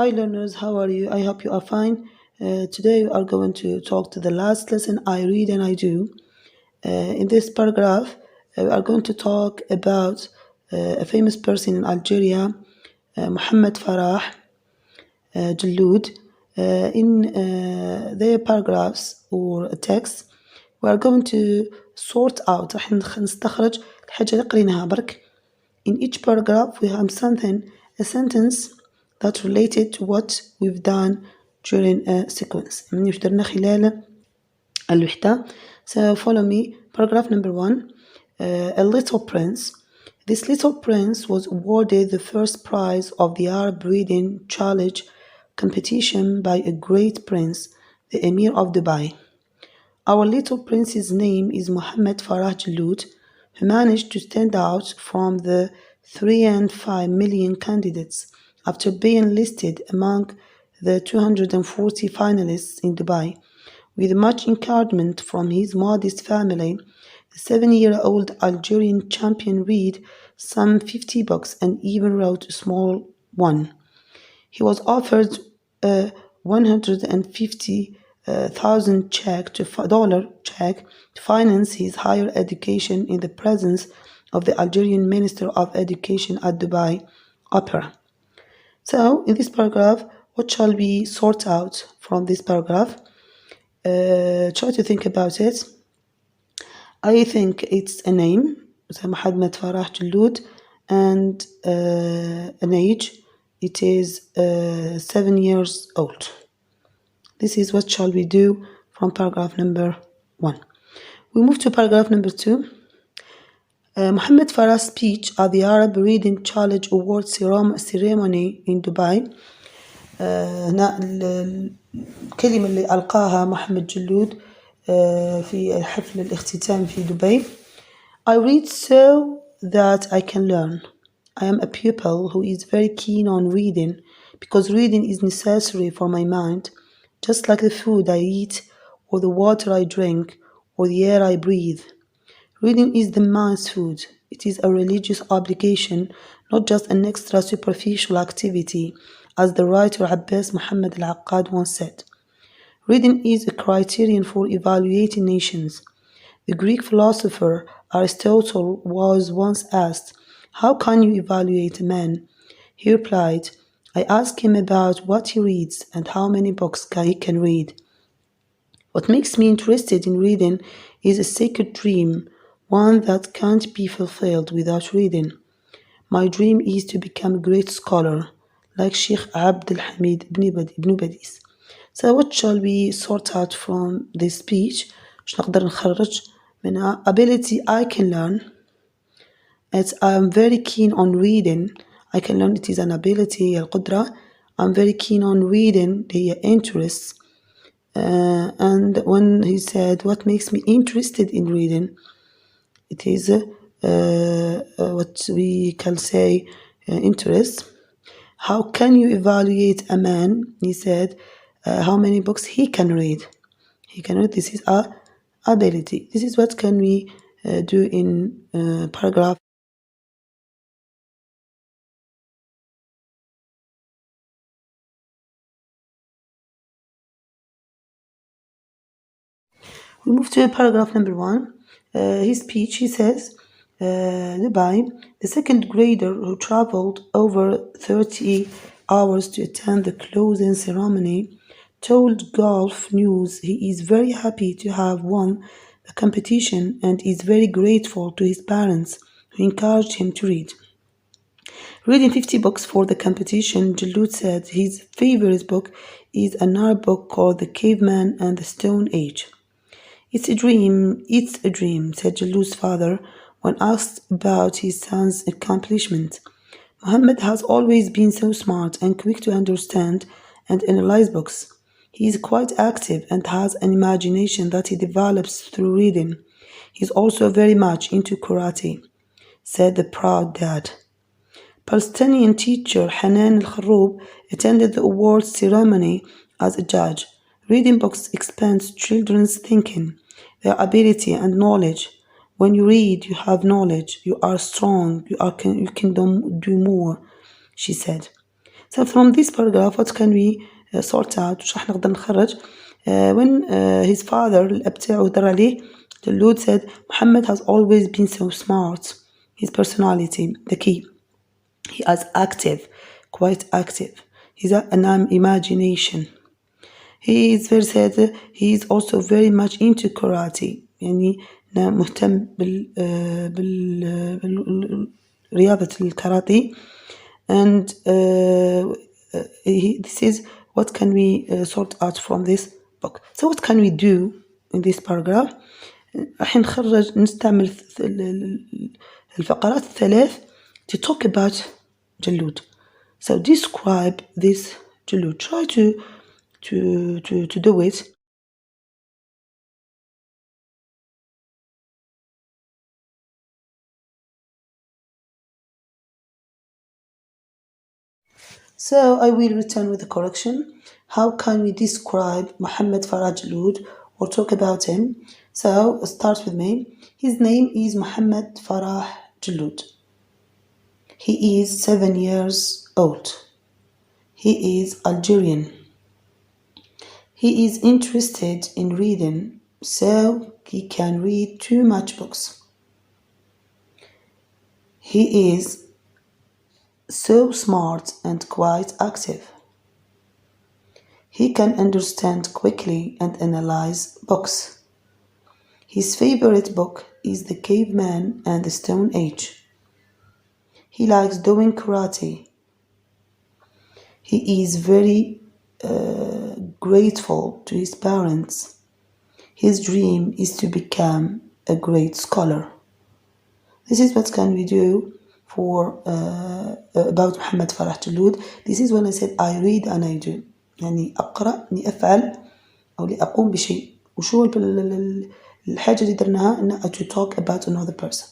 Hi learners, how are you? I hope you are fine. Today we are going to talk to the last lesson, I read and I do. In this paragraph, we are going to talk about a famous person in Algeria, Mohammed Farah Jalloud. In their paragraphs or text, we are going to sort out. راح نستخرج الحاجة اللي قريناها برك. In each paragraph, we have a sentence that related to what we've done during a sequence. يعني درنا خلال الوحدة. So follow me. Paragraph number 1. A little prince. This little prince was awarded the first prize of the Arab reading challenge competition by a great prince, the Emir of Dubai. Our little prince's name is Mohammed Farah Jalloud, who managed to stand out from the 3 and 5 million candidates after being listed among the 240 finalists in Dubai. With much encouragement from his modest family, the 7-year-old Algerian champion read some 50 books and even wrote a small one. He was offered a $150,000 check to finance his higher education in the presence of the Algerian Minister of Education at Dubai Opera. So, in this paragraph, what shall we sort out from this paragraph? Try to think about it. I think it's a name, Mohammed Farah Jalloud, and an age. It is 7 years old. This is what shall we do from paragraph number 1. We move to paragraph number 2. Mohammed Farah's speech at the Arab Reading Challenge Award ceremony in Dubai. هنا الكلمة اللي ألقاها محمد جلود في حفل الاختتام في دبي. I read so that I can learn. I am a pupil who is very keen on reading because reading is necessary for my mind, just like the food I eat or the water I drink or the air I breathe. Reading is the mind's food. It is a religious obligation, not just an extra superficial activity, as the writer Abbas Muhammad al-Aqad once said. Reading is a criterion for evaluating nations. The Greek philosopher Aristotle was once asked, "How can you evaluate a man?" He replied, "I ask him about what he reads and how many books he can read." What makes me interested in reading is a sacred dream, one that can't be fulfilled without reading. My dream is to become a great scholar, like Sheikh Abd al-Hamid ibn Badis. So what shall we sort out from this speech? مش نقدر نخرج منها ability I can learn. I am very keen on reading. I can learn, it is an ability, القدرة. I'm very keen on reading, the interest. And when he said, what makes me interested in reading? It is what we can say interest. How can you evaluate a man? He said, how many books he can read. He can read. This is a ability. This is what can we do in paragraph. We move to paragraph number 1. His speech, he says, Dubai, the second grader who traveled over 30 hours to attend the closing ceremony, told Gulf News he is very happy to have won the competition and is very grateful to his parents who encouraged him to read. Reading 50 books for the competition, Jalloud said his favorite book is an Arab book called The Caveman and the Stone Age. It's a dream, said Jalloud's father when asked about his son's accomplishment. Mohammed has always been so smart and quick to understand and analyze books. He is quite active and has an imagination that he develops through reading. He is also very much into karate, said the proud dad. Palestinian teacher Hanan al-Kharroub attended the awards ceremony as a judge. Reading books expands children's thinking, their ability and knowledge. When you read, you have knowledge. You are strong. You can do more, she said. So from this paragraph what can we sort out؟ وش راح نقدر نخرج؟ When his father الأب تاعو در عليه جلود said Muhammad has always been so smart. His personality, the key. He is active, quite active. He's an imagination. He is very sad. He is also very much into karate. يعني مهتم رياضة الكاراتيه. And this is what can we sort out from this book. So what can we do in this paragraph? راح نستعمل الفقرات الثلاث to talk about جلود. So describe this جلود. Try to do it. So I will return with a correction. How can we describe Muhammad Farah Jaloud or talk about him? So start with me. His name is Muhammad Farah Jaloud. He is 7 years old. He is Algerian. He is interested in reading, so he can read too much books. He is so smart and quite active. He can understand quickly and analyze books. His favorite book is The Caveman and the Stone Age. He likes doing karate. He is very grateful to his parents. His dream is to become a great scholar. This is what can we do for about Muhammad Farah Jaloud. This is when I said I read and I do. يعني أقرأ إني أفعل أو لأقوم بشيء. وشو الحاجة اللي درناها إن to talk about another person.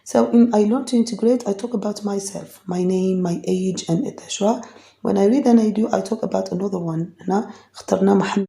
So in I learn to integrate, I talk about myself, my name, my age and etc. When I read and I do, I talk about another one. هنا اخترنا محمد.